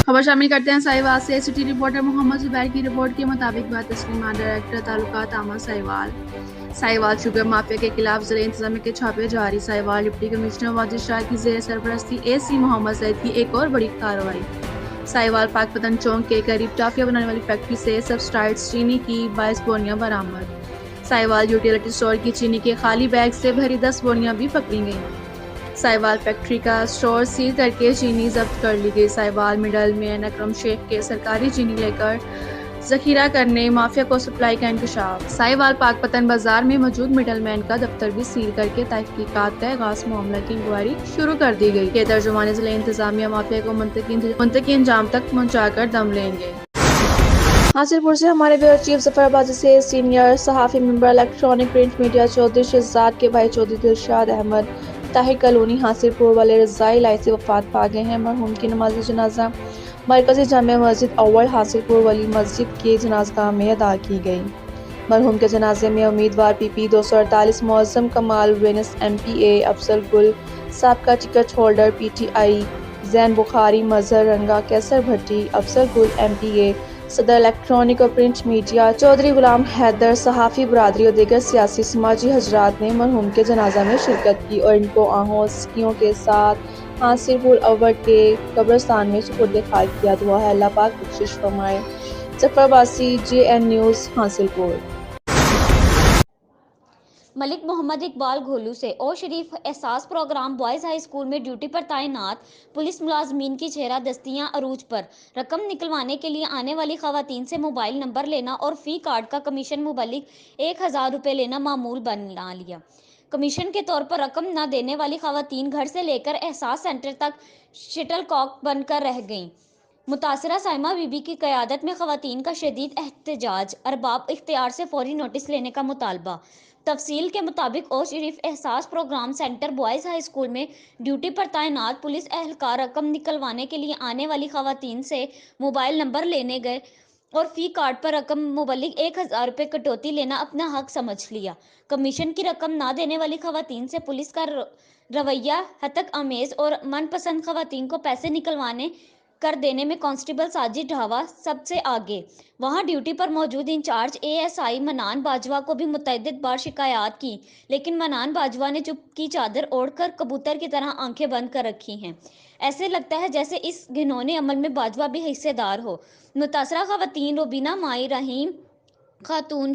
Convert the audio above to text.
खबर शामिल करते हैं साहिवाल से। सिटी रिपोर्टर मोहम्मद जुबैर की रिपोर्ट के मुताबिक बात तस्लीमा डायरेक्टर ताल्लुकात आमा साहिवाल शुगर माफिया के खिलाफ ज़िला इंतजामिया के छापे जारी। साहिवाल डिप्टी कमिश्नर वाजिद शाह की ज़ेर सरपरस्ती AC मोहम्मद सईद की एक और बड़ी कार्रवाई। साहिवाल पाकपतन चौक के करीब टाफिया बनाने वाली फैक्ट्री से सब्सट्राइट्स चीनी की 22 बोरियां बरामद। साहिवाल यूटिलिटी स्टोर की चीनी के खाली बैग से भरी 10 बोरियां भी पकड़ी गईं। साहिवाल फैक्ट्री का स्टोर सील करके चीनी जब्त कर ली गई। साहिवाल मिडल मैन अकरम शेख के सरकारी चीनी लेकर जखीरा करने माफिया को सप्लाई का इंकशाफ। साहिवाल पाकपतन बाजार में मौजूद मिडल मैन का दफ्तर भी सील करके तहकीकात का आगाज मामला की इंक्वायरी शुरू कर दी गई। के तर्जुमानी जिला इंतजामिया माफिया को मुंतकी अंजाम तक पहुँचाकर दम लेंगे। हासिलपुर से हमारे ब्यूरो चीफ जफरबाजी से सीनियर सहाफ़ी member electronic print media Chaudhry Shahzad के भाई चौधरी दिलशाद अहमद ताहिर कॉलोनी हासिलपुर वाले रज़ाई लाई से वफात पा गए हैं। मरहूम की नमाज जनाजा मरकज़ी जामिया मस्जिद अव्वल हासिलपुर वाली मस्जिद के जनाज़गाह में अदा की गई। मरहूम के जनाजे में उम्मीदवार PP 248 मौज़म कमाल वेनस MPA अफजल गुल साबका ticket holder PTI Zain Bukhari Mazhar Ranga Qaiser Bhatti Afzal Gul MPA सदर इलेक्ट्रॉनिक और प्रिंट मीडिया चौधरी गुलाम हैदर सहाफ़ी बरादरी और दीगर सियासी समाजी हजरात ने मरहूम के जनाजा में शिरकत की और इनको आहों के साथ हासिलपुर अव्वल के कब्रिस्तान में सुपुर्द खाक किया। दुआ है अल्लाह पाक बख्शिश फरमाए। जफरबासी JN न्यूज़ हासिलपुर। मलिक मोहम्मद इकबाल घोलू से ओ शरीफ Ehsaas programme boys high school में ड्यूटी पर तैनात पुलिस मुलाजमीन की चेहरा दस्तियां अरूज पर। रकम निकलवाने के लिए आने वाली खवातीन से मोबाइल नंबर लेना और फ़ी कार्ड का कमीशन मुबल्लिग 1000 रुपये लेना मामूल बना लिया। कमीशन के तौर पर रकम न देने वाली खवातीन घर से लेकर एहसास सेंटर तक शटल कॉक बनकर रह गईं। मुतासरा साइमा बीबी की क़यादत में खवातीन का शदीद एहतजाज, अरबाब इख्तियार से फौरी नोटिस लेने का मुतालबा। तफसील के मुताबिक ओ शरीफ Ehsaas program centre boys high school में ड्यूटी पर तैनात पुलिस एहलकार रकम निकलवाने के लिए आने वाली खवातीन से मोबाइल नंबर लेने गए और फ़ी कार्ड पर रकम मुबल्लिग 1000 रुपये कटौती लेना अपना हक समझ लिया। कमीशन की रकम ना देने वाली खवातीन से पुलिस का रवैया हतक आमेज और मनपसंद खवातीन को पैसे निकलवाने कर देने में कांस्टेबल साजिद ढावा सबसे आगे। वहां ड्यूटी पर मौजूद इंचार्ज ASI मनान बाजवा को भी मुतअद्दिद बार शिकायत की, लेकिन मनान बाजवा ने चुप की चादर ओढ़कर कबूतर की तरह आंखें बंद कर रखी हैं। ऐसे लगता है जैसे इस घिनौने अमल में बाजवा भी हिस्सेदार हो। मुतासरा खवातीन रुबीना माई रहीम खातून